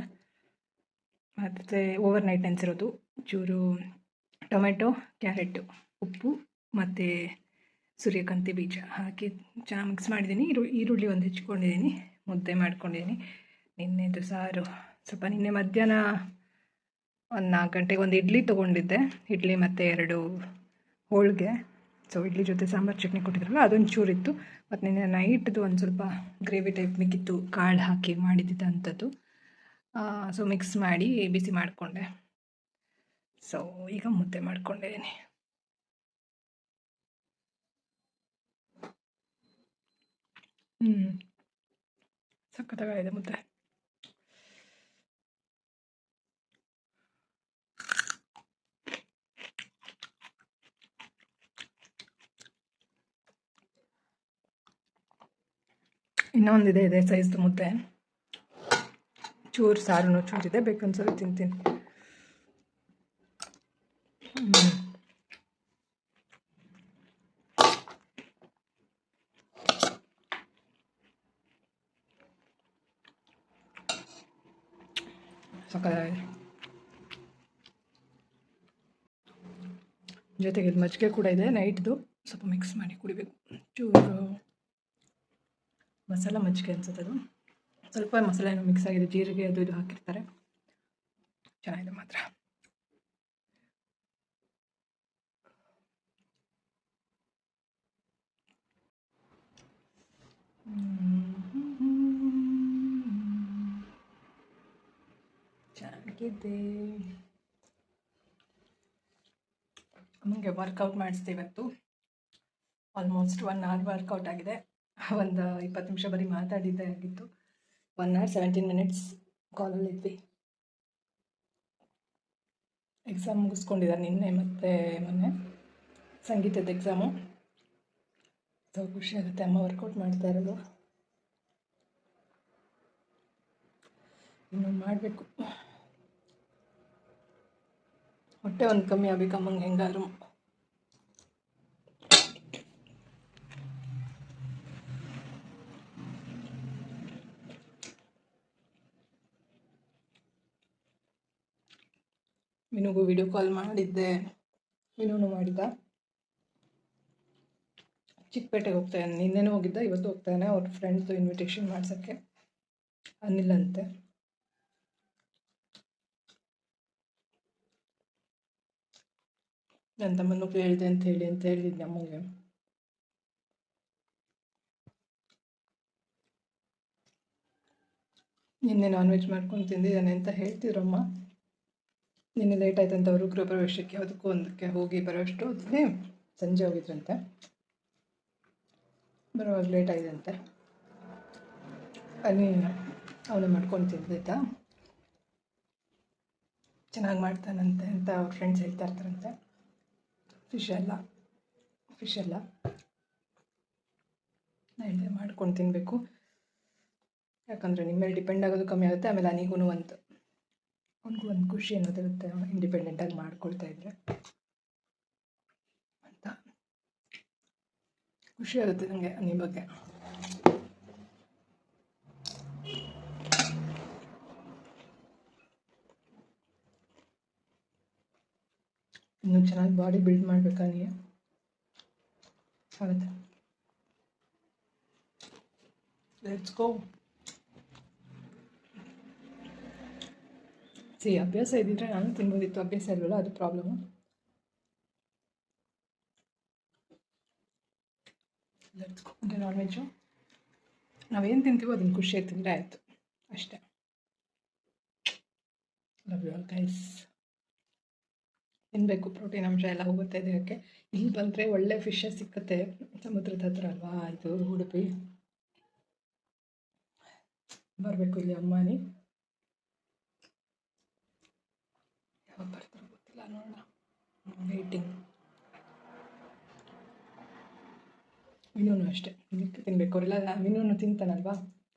ಮತ್ತು ಓವರ್ ನೈಟ್ ನೆನೆಸಿರೋದು, ಚೂರು ಟೊಮೆಟೊ, ಕ್ಯಾರೆಟು, ಉಪ್ಪು ಮತ್ತು ಸೂರ್ಯಕಾಂತಿ ಬೀಜ ಹಾಕಿ ಚೆನ್ನಾಗಿ ಮಿಕ್ಸ್ ಮಾಡಿದ್ದೀನಿ. ಈರುಳ್ಳಿ ಒಂದು ಹೆಚ್ಕೊಂಡಿದ್ದೀನಿ, ಮುದ್ದೆ ಮಾಡ್ಕೊಂಡಿದ್ದೀನಿ. ನಿನ್ನೆದು ಸಾರು ಸ್ವಲ್ಪ ನಿನ್ನೆ ಮಧ್ಯಾಹ್ನ ಒಂದು 4 ಗಂಟೆಗೆ ಒಂದು ಇಡ್ಲಿ ತೊಗೊಂಡಿದ್ದೆ, ಇಡ್ಲಿ ಮತ್ತು 2 ಹೋಳಿಗೆ. ಸೊ ಇಡ್ಲಿ ಜೊತೆ ಸಾಂಬಾರು ಚಟ್ನಿ ಕೊಟ್ಟಿದ್ರಲ್ಲ ಅದೊಂದು ಚೂರಿತ್ತು. ಮತ್ತು ನಿನ್ನೆ ನೈಟ್ದು ಒಂದು ಸ್ವಲ್ಪ ಗ್ರೇವಿ ಟೈಪ್ ಮಿಕ್ಕಿತ್ತು, ಕಾಳು ಹಾಕಿ ಮಾಡಿದ್ದಂಥದ್ದು. ಸೊ ಮಿಕ್ಸ್ ಮಾಡಿ ಬಿಸಿ ಮಾಡಿಕೊಂಡೆ. ಸೊ ಈಗ ಮುದ್ದೆ ಮಾಡ್ಕೊಂಡಿದ್ದೀನಿ. ಸಖತ್ತಾಗಿದೆ ಮುದ್ದೆ. ಇನ್ನೊಂದಿದೆ ಇದೆ ಸೈಜ್ದು ಮುದ್ದೆ, ಚೂರು ಸಾರು ಚೂರಿದೆ, ಬೇಕನ್ಸರಿ ತಿಂತೀನಿ. ಸಖತ್ತಾಗಿದೆ. ಜೊತೆಗೆ ಇದು ಮಜ್ಜಿಗೆ ಕೂಡ ಇದೆ ನೈಟ್ದು, ಸ್ವಲ್ಪ ಮಿಕ್ಸ್ ಮಾಡಿ ಕುಡಿಬೇಕು. ಚೂರು ಮಸಾಲ ಮಜ್ಜಿಗೆ ಅನ್ಸುತ್ತೆ ಅದು, ಸ್ವಲ್ಪ ಮಸಾಲೆ ಏನೋ ಮಿಕ್ಸ್ ಆಗಿದೆ, ಜೀರಿಗೆ ಅದು ಇದು ಹಾಕಿರ್ತಾರೆ, ಚೆನ್ನಾಗಿದೆ ಮಾತ್ರ. ಚೆನ್ನಾಗಿದೆ. ಅಮ್ಮಂಗೆ ವರ್ಕೌಟ್ ಮಾಡಿಸ್ದೆ ಇವತ್ತು. ಆಲ್ಮೋಸ್ಟ್ 1 hour ವರ್ಕೌಟ್ ಆಗಿದೆ. ಒಂದು 20 ನಿಮಿಷ ಬರೀ ಮಾತಾಡಿದ್ದೇ ಆಗಿತ್ತು. 1 hour 17 minutes ಕಾಲಲ್ಲಿದ್ವಿ. ಎಕ್ಸಾಮ್ ಮುಗಿಸ್ಕೊಂಡಿದ್ದಾರೆ ನಿನ್ನೆ ಮತ್ತು ಮೊನ್ನೆ, ಸಂಗೀತದ ಎಕ್ಸಾಮು. ಸೊ ಖುಷಿ ಆಗುತ್ತೆ ಅಮ್ಮ ವರ್ಕೌಟ್ ಮಾಡ್ತಾ ಇರೋದು. ಇನ್ನು ಮಾಡಬೇಕು. ಹೊಟ್ಟೆ ಒಂದು ಕಮ್ಮಿ ಆಗಬೇಕು ಅಮ್ಮಂಗೆ ಹೆಂಗಾದ್ರು. ವಿನುಗೂ ವಿಡಿಯೋ ಕಾಲ್ ಮಾಡಿದ್ದೆ, ವಿನೂನು ಮಾಡಿದ್ದ. ಚಿಕ್ಕಪೇಟೆಗೆ ಹೋಗ್ತಾನೆ, ನಿನ್ನೆನೂ ಹೋಗಿದ್ದ, ಇವತ್ತು ಹೋಗ್ತಾನೆ. ಅವ್ರ ಫ್ರೆಂಡ್ದು ಇನ್ವಿಟೇಷನ್ ಮಾಡ್ಸೋಕ್ಕೆ, ಅನಿಲ್ ಅಂತೆ. ನನ್ನ ತಮ್ಮನ್ನು ಕೇಳಿದೆ ಅಂತ ಹೇಳಿದ್ದೆ ಅಮ್ಮಗೆ. ನಿನ್ನೆ ನಾನ್ ವೆಜ್ ಮಾಡ್ಕೊಂಡು ತಿಂದಿದ್ದಾನೆ ಅಂತ ಹೇಳ್ತಿದ್ರಮ್ಮ. ನಿನ್ನೆ ಲೇಟ್ ಆಯ್ತಂತ ಅವರು ಗೃಹಪ್ರವೇಶಕ್ಕೆ ಯಾವುದಕ್ಕೂ ಒಂದಕ್ಕೆ ಹೋಗಿ ಬರೋಷ್ಟು ಹೊತ್ತಿಗೆ ಸಂಜೆ ಹೋಗಿದ್ರಂತೆ. ಬರುವಾಗ ಲೇಟ್ ಆಗಿದೆ ಅಲ್ಲಿ ಅವನೇ ಮಾಡ್ಕೊಂಡು ತಿಂದಿದ್ದ. ಚೆನ್ನಾಗಿ ಮಾಡ್ತಾನಂತೆ ಅಂತ ಅವ್ರ ಫ್ರೆಂಡ್ಸ್ ಹೇಳ್ತಾ ಇರ್ತಾರಂತೆ. ಫಿಶ್ ಎಲ್ಲ ಹೇಳಿದೆ ಮಾಡ್ಕೊಂಡು ತಿನ್ನಬೇಕು, ಯಾಕಂದರೆ ನಿಮ್ಮ ಮೇಲೆ ಡಿಪೆಂಡ್ ಆಗೋದು ಕಮ್ಮಿ ಆಗುತ್ತೆ. ಆಮೇಲೆ ಅವನಿಗೂ ಅವ್ನಿಗೂ ಒಂದು ಖುಷಿ ಅನ್ನೋದಿರುತ್ತೆ, ಇಂಡಿಪೆಂಡೆಂಟಾಗಿ ಮಾಡ್ಕೊಳ್ತಾ ಇದ್ರೆ ಅಂತ. ಖುಷಿ ಆಗುತ್ತೆ ನನಗೆ ನಿಮ್ಮ ಬಗ್ಗೆ. ಇನ್ನೂ ಚೆನ್ನಾಗಿ ಬಾಡಿ ಬಿಲ್ಡ್ ಮಾಡಬೇಕಾ ನೀ ಆಗುತ್ತೆ. Let's go. ಅಭ್ಯಾಸ ಇದ್ದಿದ್ರೆ ನಾನು ತಿನ್ಬೋದಿತ್ತು, ಅಭ್ಯಾಸ ಇಲ್ವಲ್ಲ, ಅದು problem. Let's go. Non veg ನಾವೇನು ತಿಂತೀವೋ ಅದನ್ನು ಖುಷಿಯಾಗಿ ತಿಂದರೆ ಆಯಿತು ಅಷ್ಟೇ. Love you all guys. ತಿನ್ನಬೇಕು, ಪ್ರೋಟೀನ್ ಅಂಶ ಎಲ್ಲ ಹೋಗುತ್ತೆ ದೇಹಕ್ಕೆ. ಇಲ್ಲಿ ಬಂದರೆ ಒಳ್ಳೆ ಫಿಶ್ ಸಿಕ್ಕತ್ತೆ, ಸಮುದ್ರದ ಹತ್ರ ಅಲ್ವಾ ಇದು ಉಡುಪಿ. ಬರಬೇಕು ಇಲ್ಲಿ ಅಮ್ಮನಿ, ಯಾವಾಗ ಬರ್ತಾರೋ ಗೊತ್ತಿಲ್ಲ, ನೋಡೋಣ. ವೇಟಿಂಗ್. ಮೀನೂ ಅಷ್ಟೇ, ಇದಕ್ಕೆ ತಿನ್ನಬೇಕು. ಅವರೆಲ್ಲ ಮೀನೂ ತಿಂತಾನಲ್ವಾ,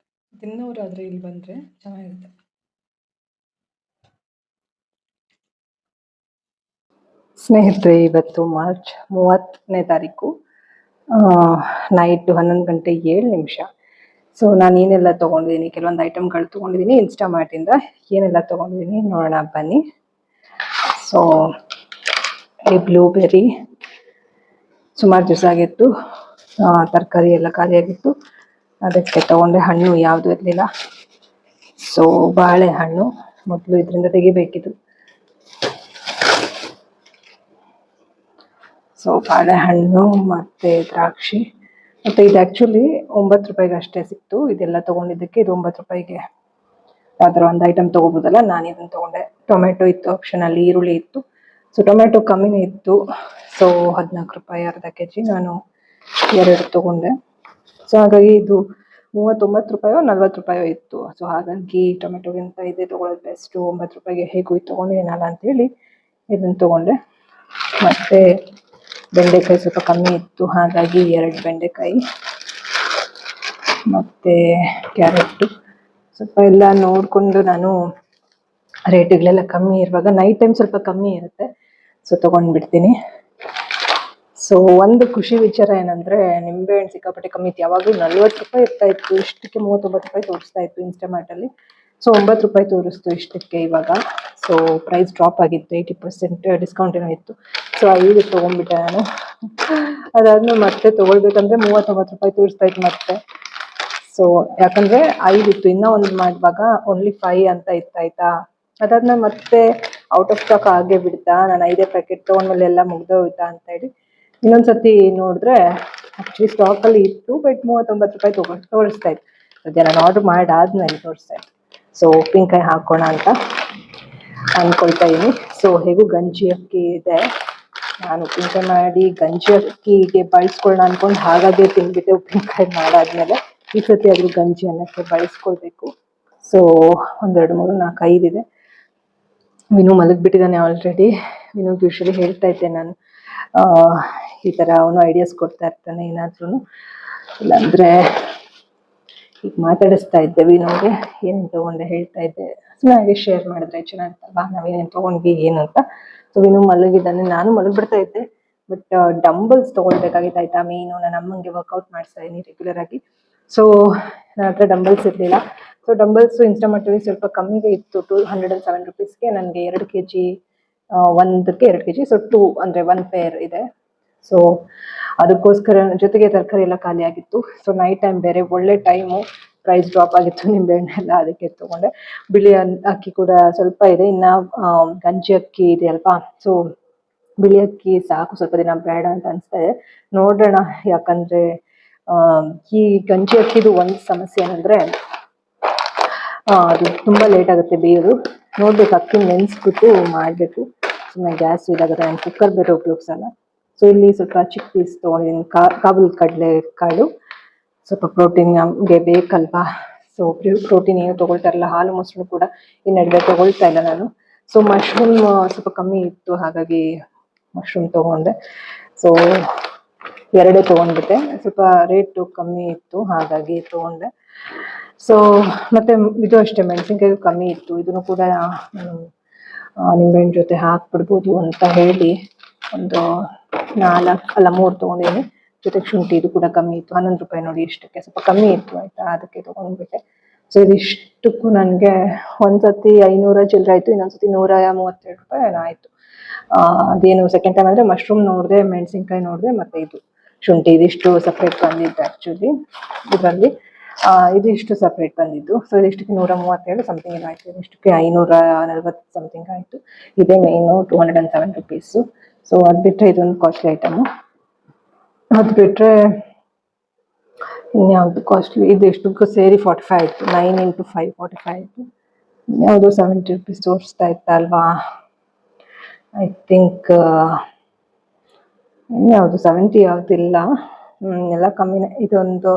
ತಿನ್ನೋರಾದರೆ ಇಲ್ಲಿ ಬಂದರೆ ಚೆನ್ನಾಗಿರುತ್ತೆ. ಸ್ನೇಹಿತರೆ, ಇವತ್ತು ಮಾರ್ಚ್ 30ನೇ ತಾರೀಕು, ನೈಟು 11 ಗಂಟೆ 7 ನಿಮಿಷ. ಸೊ ನಾನು ಏನೆಲ್ಲ ತೊಗೊಂಡಿದ್ದೀನಿ, ಕೆಲವೊಂದು ಐಟಮ್ಗಳು ತೊಗೊಂಡಿದ್ದೀನಿ ಇನ್ಸ್ಟಾಮಾರ್ಟಿಂದ. ಏನೆಲ್ಲ ತೊಗೊಂಡಿದ್ದೀನಿ ನೋಡೋಣ ಬನ್ನಿ. ಸೊ ಈ ಬ್ಲೂಬೆರಿ ಸುಮಾರು ದಿವಸ ಆಗಿತ್ತು, ತರಕಾರಿ ಎಲ್ಲ ಖಾಲಿಯಾಗಿತ್ತು, ಅದಕ್ಕೆ ತೊಗೊಂಡೆ. ಹಣ್ಣು ಯಾವುದು ಇರಲಿಲ್ಲ. ಸೊ ಬಾಳೆಹಣ್ಣು ಮೊದಲು ಇದರಿಂದ ತೆಗಿಬೇಕಿತ್ತು. ಸೊ ಬಾಳೆಹಣ್ಣು ಮತ್ತು ದ್ರಾಕ್ಷಿ. ಮತ್ತು ಇದು ಆ್ಯಕ್ಚುಲಿ 9 ರೂಪಾಯಿಗೆ ಅಷ್ಟೇ ಸಿಕ್ತು. ಇದೆಲ್ಲ ತೊಗೊಂಡಿದ್ದಕ್ಕೆ ಇದು 9 ರೂಪಾಯಿಗೆ ಯಾವ್ದಾರ ಒಂದು ಐಟಮ್ ತೊಗೋಬೋದಲ್ಲ, ನಾನು ಇದನ್ನು ತೊಗೊಂಡೆ. ಟೊಮೆಟೊ ಇತ್ತು ಆಪ್ಷನಲ್ಲಿ, ಈರುಳ್ಳಿ ಇತ್ತು. ಸೊ ಟೊಮೆಟೊ ಕಮ್ಮಿನೇ ಇತ್ತು. ಸೊ 14 ರೂಪಾಯಿ ಅರ್ಧ ಕೆಜಿ, ನಾನು 2 ತೊಗೊಂಡೆ. ಸೊ ಹಾಗಾಗಿ ಇದು 39 ರೂಪಾಯೋ 40 ರೂಪಾಯೋ ಇತ್ತು. ಸೊ ಹಾಗಾಗಿ ಟೊಮೆಟೊಗಿಂತ ಇದೇ ತೊಗೊಳೋದು ಬೆಸ್ಟು. 9 ರೂಪಾಯಿಗೆ ಹೇಗೂ ಇದು ತೊಗೊಂಡೇನಲ್ಲ ಅಂತೇಳಿ ಇದನ್ನು ತೊಗೊಂಡೆ. ಮತ್ತು ಬೆಂಡೆಕಾಯಿ ಸ್ವಲ್ಪ ಕಮ್ಮಿ ಇತ್ತು, ಹಾಗಾಗಿ 2 ಬೆಂಡೆಕಾಯಿ ಮತ್ತು ಕ್ಯಾರೆಟು. ಸ್ವಲ್ಪ ಎಲ್ಲ ನೋಡಿಕೊಂಡು ನಾನು ರೇಟ್ಗಳೆಲ್ಲ ಕಮ್ಮಿ ಇರುವಾಗ ನೈಟ್ ಟೈಮ್ ಸ್ವಲ್ಪ ಕಮ್ಮಿ ಇರುತ್ತೆ, ಸೊ ತೊಗೊಂಡ್ಬಿಡ್ತೀನಿ. ಸೊ ಒಂದು ಖುಷಿ ವಿಚಾರ ಏನಂದರೆ ನಿಂಬೆಹಣ್ಣು ಸಿಕ್ಕಾಪಟ್ಟೆ ಕಮ್ಮಿ ಇತ್ತು. ಯಾವಾಗಲೂ 40 ರೂಪಾಯಿ ಇರ್ತಾ ಇತ್ತು, ಇಷ್ಟಕ್ಕೆ 39 ರೂಪಾಯಿ ತೋರಿಸ್ತಾ ಇತ್ತು ಇನ್ಸ್ಟಾಮಾರ್ಟಲ್ಲಿ. ಸೊ 9 ರೂಪಾಯಿ ತೋರಿಸ್ತು ಇಷ್ಟಕ್ಕೆ ಇವಾಗ. ಸೊ ಪ್ರೈಸ್ ಡ್ರಾಪ್ ಆಗಿತ್ತು, 80% ಡಿಸ್ಕೌಂಟ್ ಏನೋ ಇತ್ತು. ಸೊ 5 ತೊಗೊಂಡ್ಬಿಟ್ಟೆ ನಾನು. ಅದಾದ್ಮೇಲೆ ಮತ್ತೆ ತೊಗೊಳ್ಬೇಕಂದ್ರೆ 39 ರೂಪಾಯಿ ತೋರಿಸ್ತಾ ಇತ್ತು ಮತ್ತೆ. ಸೊ ಯಾಕಂದರೆ 5 ಇತ್ತು, ಇನ್ನೂ ಒಂದು ಮಾಡುವಾಗ ಓನ್ಲಿ 5 ಅಂತ ಇತ್ತಾಯ್ತಾ. ಅದಾದ್ಮೇಲೆ ಮತ್ತೆ ಔಟ್ ಆಫ್ ಸ್ಟಾಕ್ ಆಗೇ ಬಿಡ್ತಾ, ನಾನು 5 ಪ್ಯಾಕೆಟ್ ತೊಗೊಂಡ್ಮೇಲೆ ಎಲ್ಲ ಮುಗ್ದೋಯ್ತಾ ಅಂತ ಹೇಳಿ ಇನ್ನೊಂದ್ಸತಿ ನೋಡಿದ್ರೆ ಆ್ಯಕ್ಚುಲಿ ಸ್ಟಾಕಲ್ಲಿ ಇತ್ತು, ಬಟ್ 39 ರೂಪಾಯಿ ತೋರಿಸ್ತಾ ಇತ್ತು. ಅದೇ ನಾನು ಆರ್ಡ್ರ್ ಮಾಡಾದ್ಮೇಲೆ ತೋರಿಸ್ತಾ ಇತ್ತು. ಸೊ ಉಪ್ಪಿನಕಾಯಿ ಹಾಕೋಣ ಅಂತ ಅಂದ್ಕೊಳ್ತಾ ಇದ್ದೀನಿ. ಸೊ ಹೇಗೂ ಗಂಜಿ ಅಕ್ಕಿ ಇದೆ, ನಾನು ಉಪ್ಪಿನಕಾಯಿ ಮಾಡಿ ಗಂಜಿ ಅಕ್ಕಿಗೆ ಬಳಸ್ಕೊಳ್ಳೋಣ ಅಂದ್ಕೊಂಡು ಹಾಗಾಗೆ ತಿಂದ್ಬಿಟ್ಟೆ. ಉಪ್ಪಿನಕಾಯಿ ಮಾಡಾದ್ಮೇಲೆ ಈ ಸತಿ ಆದರೂ ಗಂಜಿ ಅನ್ನಕ್ಕೆ ಬಳಸ್ಕೊಳ್ಬೇಕು. ಸೊ 1 2 3 4 5 ಇದೆ. ವಿನು ಮಲಗಿಬಿಟ್ಟಿದ್ದಾನೆ ಆಲ್ರೆಡಿ. ವಿನುಗೆ ಯೂಶ್ವಲಿ ಹೇಳ್ತಾ ಇದ್ದೆ ನಾನು, ಈ ಥರ ಅವನು ಐಡಿಯಾಸ್ ಕೊಡ್ತಾ ಇರ್ತಾನೆ ಏನಾದ್ರೂ. ಇಲ್ಲಾಂದರೆ ಈಗ ಮಾತಾಡಿಸ್ತಾ ಇದ್ದೆ ವಿನುಗೆ, ಏನೇನು ತೊಗೊಂಡೆ ಹೇಳ್ತಾ ಇದ್ದೆ. ಹಾಗೆ ಶೇರ್ ಮಾಡಿದ್ರೆ ಚೆನ್ನಾಗಿತ್ತಲ್ವಾ, ನಾವೇನೇನು ತೊಗೊಂಡ್ವಿ ಏನು ಅಂತ. ಸೊ ವಿನು ಮಲಗಿದ್ದಾನೆ, ನಾನು ಮಲಗಿಬಿಡ್ತಾ ಇದ್ದೆ. ಬಟ್ ಡಂಬಲ್ಸ್ ತೊಗೊಳ್ಬೇಕಾಗಿತ್ತು ಆಯಿತಾ. ಮೇನು ನನ್ನ ಅಮ್ಮಂಗೆ ವರ್ಕೌಟ್ ಮಾಡಿಸ್ತಾ ಇದ್ದೀನಿ ರೆಗ್ಯುಲರ್ ಆಗಿ. ಸೊ ನನ್ನ ಹತ್ರ ಡಂಬಲ್ಸ್ ಇರಲಿಲ್ಲ. ಸೊ ಡಂಬಲ್ಸು ಇನ್ಸ್ಟಾಮಾರ್ಟಲ್ಲಿ ಸ್ವಲ್ಪ ಕಮ್ಮಿಗೆ ಇತ್ತು, 207 ರೂಪೀಸ್ಗೆ ನನಗೆ 2 kg, ಒಂದಕ್ಕೆ 2 kg. ಸೊ 2 ಅಂದರೆ 1 ಪೇರ್ ಇದೆ. ಸೊ ಅದಕ್ಕೋಸ್ಕರ ಜೊತೆಗೆ ತರಕಾರಿ ಎಲ್ಲ ಖಾಲಿ ಆಗಿತ್ತು. ಸೊ ನೈಟ್ ಟೈಮ್ ಬೇರೆ ಒಳ್ಳೆ ಟೈಮು, ಪ್ರೈಸ್ ಡ್ರಾಪ್ ಆಗಿತ್ತು ನಿಂಬೆಹಣ್ಣೆಲ್ಲ, ಅದಕ್ಕೆ ತೊಗೊಂಡೆ. ಬಿಳಿ ಅಕ್ಕಿ ಕೂಡ ಸ್ವಲ್ಪ ಇದೆ, ಇನ್ನು ಗಂಜಿ ಅಕ್ಕಿ ಇದೆ ಅಲ್ವಾ. ಸೊ ಬಿಳಿ ಅಕ್ಕಿ ಸಾಕು, ಸ್ವಲ್ಪ ದಿನ ಬೇಡ ಅಂತ ಅನಿಸ್ತಾ ಇದೆ. ನೋಡೋಣ, ಯಾಕಂದರೆ ಈ ಗಂಜಿ ಅಕ್ಕಿದು ಒಂದು ಸಮಸ್ಯೆ ಏನಂದರೆ ಅದು ತುಂಬ ಲೇಟ್ ಆಗುತ್ತೆ ಬೇಯೋದು. ನೋಡ್ಬೇಕು, ಅಕ್ಕಿ ನೆನೆಸ್ಬಿಟ್ಟು ಮಾಡಬೇಕು. ಸುಮ್ಮನೆ ಗ್ಯಾಸ್ ಇದಾಗುತ್ತೆ, ನಾನು ಕುಕ್ಕರ್ ಬೇರೆ ಉಪಯೋಗಿಸಲ್ಲ. ಸೊ ಇಲ್ಲಿ ಸ್ವಲ್ಪ ಚಿಕ್ಕ ಪೀಸ್ ತೊಗೊಂಡಿದ್ದೀನಿ, ಕಾಬೂಲ್ ಕಡಲೆ ಕಾಳು. ಸ್ವಲ್ಪ ಪ್ರೋಟೀನ್ ನಮಗೆ ಬೇಕಲ್ವಾ. ಸೊ ಪ್ರೋಟೀನ್ ಏನು ತೊಗೊಳ್ತಾರಲ್ಲ, ಹಾಲು ಮೊಸರು ಕೂಡ ಈ ನಡುವೆ ತೊಗೊಳ್ತಾ ಇಲ್ಲ ನಾನು. ಸೊ ಮಶ್ರೂಮ್ ಸ್ವಲ್ಪ ಕಮ್ಮಿ ಇತ್ತು, ಹಾಗಾಗಿ ಮಶ್ರೂಮ್ ತೊಗೊಂಡೆ. ಸೊ 2 ತೊಗೊಂಡ್ಬಿಟ್ಟೆ, ಸ್ವಲ್ಪ ರೇಟು ಕಮ್ಮಿ ಇತ್ತು ಹಾಗಾಗಿ ತೊಗೊಂಡೆ. ಸೊ ಮತ್ತು ಇದು ಅಷ್ಟೇ, ಮೆಣಸಿನ್ಕಾಯಿ ಕಮ್ಮಿ ಇತ್ತು, ಇದನ್ನು ಕೂಡ ನಿಂಬೆಹಣ್ಣು ಜೊತೆ ಹಾಕ್ಬಿಡ್ಬೋದು ಅಂತ ಹೇಳಿ ಒಂದು 3 ತೊಗೊಂಡಿದ್ದೀನಿ. ಜೊತೆಗೆ ಶುಂಠಿ, ಇದು ಕೂಡ ಕಮ್ಮಿ ಇತ್ತು, 11 ರೂಪಾಯಿ ನೋಡಿ ಇಷ್ಟಕ್ಕೆ, ಸ್ವಲ್ಪ ಕಮ್ಮಿ ಇತ್ತು ಆಯಿತಾ, ಅದಕ್ಕೆ ತೊಗೊಂಡ್ಬಿಟ್ಟೆ. ಸೊ ಇದಿಷ್ಟಕ್ಕೂ ನನಗೆ ಒಂದ್ಸತಿ 500 ಚಿಲ್ಲರೆ ಆಯಿತು, ಇನ್ನೊಂದ್ಸತಿ 132 ರೂಪಾಯಿ ಏನೋ ಆಯಿತು. ಅದೇನು ಸೆಕೆಂಡ್ ಟೈಮ್ ಅಂದರೆ ಮಶ್ರೂಮ್ ನೋಡಿದೆ, ಮೆಣಸಿನ್ಕಾಯಿ ನೋಡಿದೆ, ಮತ್ತು ಇದು ಶುಂಠಿ, ಇದಿಷ್ಟು ಸಪ್ರೇಟ್ ಬಂದಿದ್ದು ಆ್ಯಕ್ಚುಲಿ ಇದರಲ್ಲಿ. ಇದಿಷ್ಟು ಸಪ್ರೇಟ್ ಬಂದಿದ್ದು. ಸೊ ಇದಿಷ್ಟಕ್ಕೆ 137 ಸಮಥಿಂಗ್ ಏನೋ ಆಯಿತು, ಇದಿಷ್ಟಕ್ಕೆ 540 ಸಮಥಿಂಗ್ ಆಯಿತು. ಇದೇ ಮೇನು 207 ರೂಪೀಸು. ಸೊ ಅದು ಬಿಟ್ಟರೆ ಇದೊಂದು ಕಾಸ್ಟ್ಲಿ ಐಟಮು. ಅದು ಬಿಟ್ಟರೆ ಇನ್ಯಾವುದು ಕಾಸ್ಟ್ಲಿ, ಇದು ಎಷ್ಟಕ್ಕೂ ಸೇರಿ 45 ಆಯಿತು. 9 × 5 45 ಆಯಿತು. ಯಾವುದೋ 70 ರೂಪೀಸ್ ತೋರಿಸ್ತಾ ಇತ್ತಲ್ವಾ, ಐ ಥಿಂಕ್ ಯಾವುದು 70 ಯಾವುದಿಲ್ಲ, ಎಲ್ಲ ಕಮ್ಮಿನೇ. ಇದೊಂದು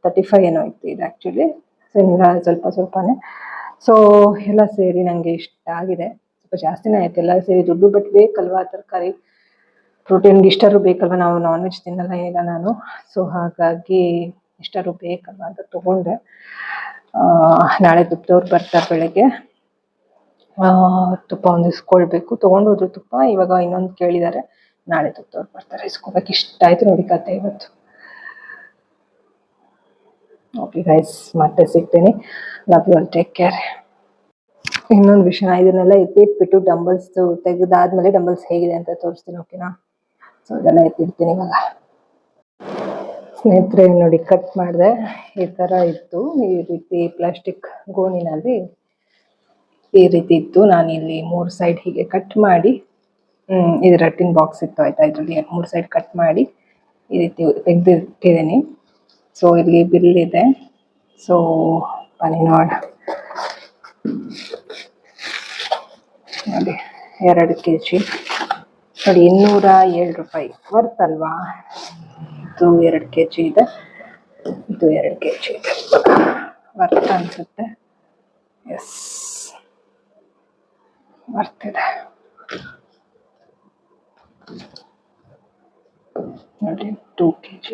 35 ಏನೋ ಇತ್ತು ಇದು ಆ್ಯಕ್ಚುಲಿ. ಸೊ ಇಲ್ಲ ಸ್ವಲ್ಪ ಸ್ವಲ್ಪನೇ. ಸೊ ಎಲ್ಲ ಸೇರಿ ನನಗೆ ಇಷ್ಟ ಆಗಿದೆ, ಸ್ವಲ್ಪ ಜಾಸ್ತಿನೇ ಆಯಿತು ಎಲ್ಲ ಸೇರಿ ದುಡ್ಡು. ಬಟ್ ಬೇಕಲ್ವಾ ತರಕಾರಿ, ಪ್ರೋಟೀನ್ಗೆ ಇಷ್ಟರು ಬೇಕಲ್ವ, ನಾವು ನಾನ್ ವೆಜ್ ತಿನ್ನಲ್ಲ ಏನಿಲ್ಲ ನಾನು. ಸೊ ಹಾಗಾಗಿ ಇಷ್ಟರು ಬೇಕಲ್ವ ಅಂತ ತೊಗೊಂಡೆ. ನಾಳೆ ತುಪ್ಪದವ್ರು ಬರ್ತಾರೆ ಬೆಳಗ್ಗೆ, ತುಪ್ಪ ಒಂದು ಇಸ್ಕೊಳ್ಬೇಕು. ತೊಗೊಂಡೋದ್ರು ತುಪ್ಪ, ಇವಾಗ ಇನ್ನೊಂದು ಕೇಳಿದ್ದಾರೆ, ನಾಳೆ ತುಪ್ಪದವ್ರು ಬರ್ತಾರೆ ಇಸ್ಕೊಬೇಕು. ಇಷ್ಟ ಆಯಿತು ನೋಡಿ ಕತೆ ಇವತ್ತು. ಓಕೆ ಗೈಸ್, ಮತ್ತೆ ಸಿಗ್ತೀನಿ. Love you all, take care. ಇನ್ನೊಂದು ವಿಷಯ, ಇದನ್ನೆಲ್ಲ ಎತ್ತಿಟ್ಬಿಟ್ಟು ಡಂಬಲ್ಸ್ ತೆಗೆದಾದ್ಮೇಲೆ ಡಂಬಲ್ಸ್ ಹೇಗಿದೆ ಅಂತ ತೋರಿಸ್ತೀನಿ, ಓಕೆನಾ? ಸೊ ಇದೆಲ್ಲ ಎತ್ತಿಡ್ತೀನಿ ಇವಾಗ. ಸ್ನೇಹಿತರೆ ನೋಡಿ, ಕಟ್ ಮಾಡಿದೆ. ಈ ಥರ ಇತ್ತು, ಈ ರೀತಿ ಪ್ಲಾಸ್ಟಿಕ್ ಗೋಣಿನಲ್ಲಿ ಈ ರೀತಿ ಇತ್ತು. ನಾನು ಇಲ್ಲಿ 3 ಸೈಡ್ ಹೀಗೆ ಕಟ್ ಮಾಡಿ, ಇದು ರಟ್ಟಿನ ಬಾಕ್ಸ್ ಇತ್ತು ಆಯ್ತಾ, ಇದರಲ್ಲಿ 3 ಸೈಡ್ ಕಟ್ ಮಾಡಿ ಈ ರೀತಿ ತೆಗೆದಿಟ್ಟಿದ್ದೀನಿ. ಸೊ ಇಲ್ಲಿ ಬಿಲ್ ಇದೆ. ಸೊ ಬನ್ನಿ ನೋಡ ನೋಡಿ, 2 kg ನೋಡಿ, 207 ರೂಪಾಯಿ ವರ್ತ್ ಅಲ್ವಾ? ಇದು 2 kg ಇದೆ, ಇದು 2 kg ಇದೆ, ವರ್ತ್ ಅನ್ಸುತ್ತೆ. ಎಸ್, ವರ್ತ್ ಇದೆ ನೋಡಿ, 2 kg.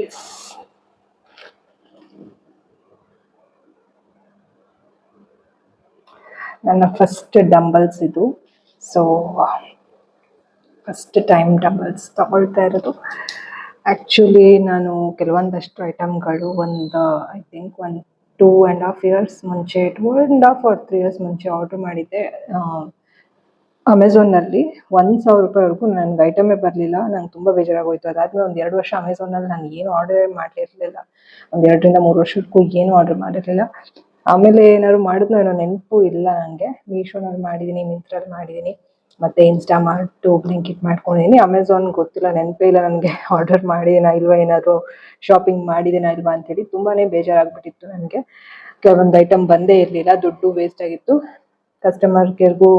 ನನ್ನ ಫಸ್ಟ್ ಡಂಬಲ್ಸ್ ಇದು. ಸೊ ಫಸ್ಟ್ ಟೈಮ್ ಡಂಬಲ್ಸ್ ತಗೊಳ್ತಾ ಇರೋದು. ಆ್ಯಕ್ಚುಲಿ ನಾನು ಕೆಲವೊಂದಷ್ಟು ಐಟಮ್ಗಳು ಐ ಥಿಂಕ್ 2.5 years ಮುಂಚೆ, 2.5 or 3 years ಮುಂಚೆ ಆರ್ಡ್ರ್ ಮಾಡಿದ್ದೆ ಅಮೆಝಾನಲ್ಲಿ. 1,000 ರೂಪಾಯಿವರೆಗೂ ನನಗೆ ಐಟಮೇ ಬರಲಿಲ್ಲ. ನಂಗೆ ತುಂಬ ಬೇಜಾರಾಗೋಯ್ತು. ಅದಾದ್ಮೇಲೆ 1-2 ವರ್ಷ ಅಮೆಝಾನಲ್ಲಿ ನಾನು ಏನು ಆರ್ಡರ್ ಮಾಡಿರಲಿಲ್ಲ. 1-2ರಿಂದ 3 ವರ್ಷಕ್ಕೂ ಏನು ಆರ್ಡರ್ ಮಾಡಿರಲಿಲ್ಲ. ಆಮೇಲೆ ಏನಾದ್ರು ಮಾಡಿದ್ನೋ ಏನೋ ನೆನಪು ಇಲ್ಲ ನನಗೆ. ಮೀಶೋನಲ್ಲಿ ಮಾಡಿದ್ದೀನಿ, ಮಿಂತ್ರಲ್ಲಿ ಮಾಡಿದ್ದೀನಿ, ಮತ್ತು ಇನ್ಸ್ಟಾಮಾರ್ಟು, ಬ್ಲಿಂಕಿಟ್ ಮಾಡ್ಕೊಂಡಿದ್ದೀನಿ. ಅಮೆಝಾನ್ ಗೊತ್ತಿಲ್ಲ, ನೆನಪೇ ಇಲ್ಲ ನನಗೆ ಆರ್ಡರ್ ಮಾಡಿದ್ದೀನಾ ಇಲ್ವಾ, ಏನಾದರೂ ಶಾಪಿಂಗ್ ಮಾಡಿದ್ದೀನಾ ಇಲ್ವಾ ಅಂಥೇಳಿ. ತುಂಬಾ ಬೇಜಾರಾಗ್ಬಿಟ್ಟಿತ್ತು ನನಗೆ. ಕೆಲವೊಂದು ಐಟಮ್ ಬಂದೇ ಇರಲಿಲ್ಲ, ದುಡ್ಡು ವೇಸ್ಟ್ ಆಗಿತ್ತು. ಕಸ್ಟಮರ್ ಕೇರ್ಗೂ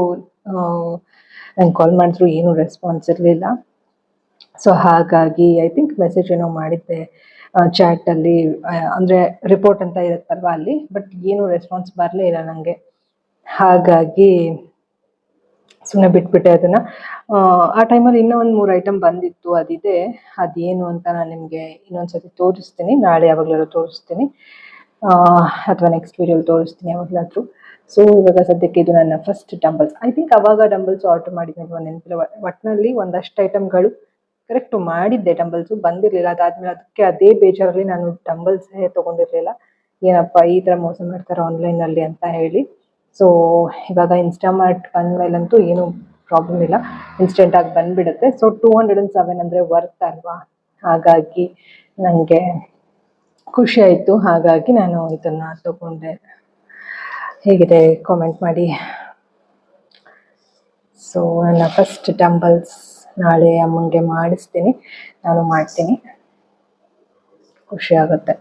ನಂಗೆ ಕಾಲ್ ಮಾಡಿದ್ರು, ಏನೂ ರೆಸ್ಪಾನ್ಸ್ ಇರಲಿಲ್ಲ. ಸೊ ಹಾಗಾಗಿ ಐ ಥಿಂಕ್ ಮೆಸೇಜ್ ಏನೋ ಮಾಡಿದ್ದೆ ಚಾಟಲ್ಲಿ, ಅಂದರೆ ರಿಪೋರ್ಟ್ ಅಂತ ಇರುತ್ತಲ್ವ ಅಲ್ಲಿ, ಬಟ್ ಏನೂ ರೆಸ್ಪಾನ್ಸ್ ಬರಲೇ ಇಲ್ಲ ನನಗೆ. ಹಾಗಾಗಿ ಸುಮ್ಮನೆ ಬಿಟ್ಬಿಟ್ಟೆ ಅದನ್ನು. ಆ ಟೈಮಲ್ಲಿ ಇನ್ನೂ ಒಂದು 3 ಐಟಮ್ ಬಂದಿತ್ತು, ಅದಿದೆ. ಅದೇನು ಅಂತ ನಾನು ನಿಮಗೆ ಇನ್ನೊಂದ್ಸತಿ ತೋರಿಸ್ತೀನಿ, ನಾಳೆ ಯಾವಾಗಲಾದ್ರು ತೋರಿಸ್ತೀನಿ, ಅಥವಾ ನೆಕ್ಸ್ಟ್ ವೀಡಿಯೋಲಿ ತೋರಿಸ್ತೀನಿ ಯಾವಾಗಲಾದರೂ. ಸೊ ಇವಾಗ ಸದ್ಯಕ್ಕೆ ಇದು ನನ್ನ ಫಸ್ಟ್ ಡಂಬಲ್ಸ್. ಐ ಥಿಂಕ್ ಅವಾಗ ಡಂಬಲ್ಸ್ ಆರ್ಡರ್ ಮಾಡಿದ್ದೆ ನೆನಪಿಲ್ಲ. ಒಟ್ಟಿನಲ್ಲಿ ಒಂದಷ್ಟು ಐಟಮ್ಗಳು ಕರೆಕ್ಟು ಮಾಡಿದ್ದೆ, ಡಂಬಲ್ಸು ಬಂದಿರಲಿಲ್ಲ. ಅದಾದಮೇಲೆ ಅದಕ್ಕೆ ಅದೇ ಬೇಜಾರಲ್ಲಿ ನಾನು ಡಂಬಲ್ಸೇ ತೊಗೊಂಡಿರಲಿಲ್ಲ. ಏನಪ್ಪ ಈ ಥರ ಮೋಸ ಮಾಡ್ತಾರೆ ಆನ್ಲೈನಲ್ಲಿ ಅಂತ ಹೇಳಿ. ಸೊ ಇವಾಗ ಇನ್ಸ್ಟಾಮಾರ್ಟ್ ಬಂದಮೇಲಂತೂ ಏನೂ ಪ್ರಾಬ್ಲಮ್ ಇಲ್ಲ, ಇನ್ಸ್ಟೆಂಟಾಗಿ ಬಂದುಬಿಡುತ್ತೆ. ಸೊ 207 ಅಂದರೆ ವರ್ತ್ ಅಲ್ವಾ? ಹಾಗಾಗಿ ನನಗೆ ಖುಷಿ ಆಯಿತು. ಹಾಗಾಗಿ ನಾನು ಇದನ್ನು ತಗೊಂಡೆ. ಹೇಗಿದೆ ಕಾಮೆಂಟ್ ಮಾಡಿ. ಸೊ ನನ್ನ ಫಸ್ಟ್ ಡಂಬಲ್ಸ್ ನಾಳೆ ಅಮ್ಮಂಗೆ ಮಾಡಿಸ್ತೀನಿ, ನಾನು ಮಾಡ್ತೀನಿ, ಖುಷಿ ಆಗುತ್ತೆ.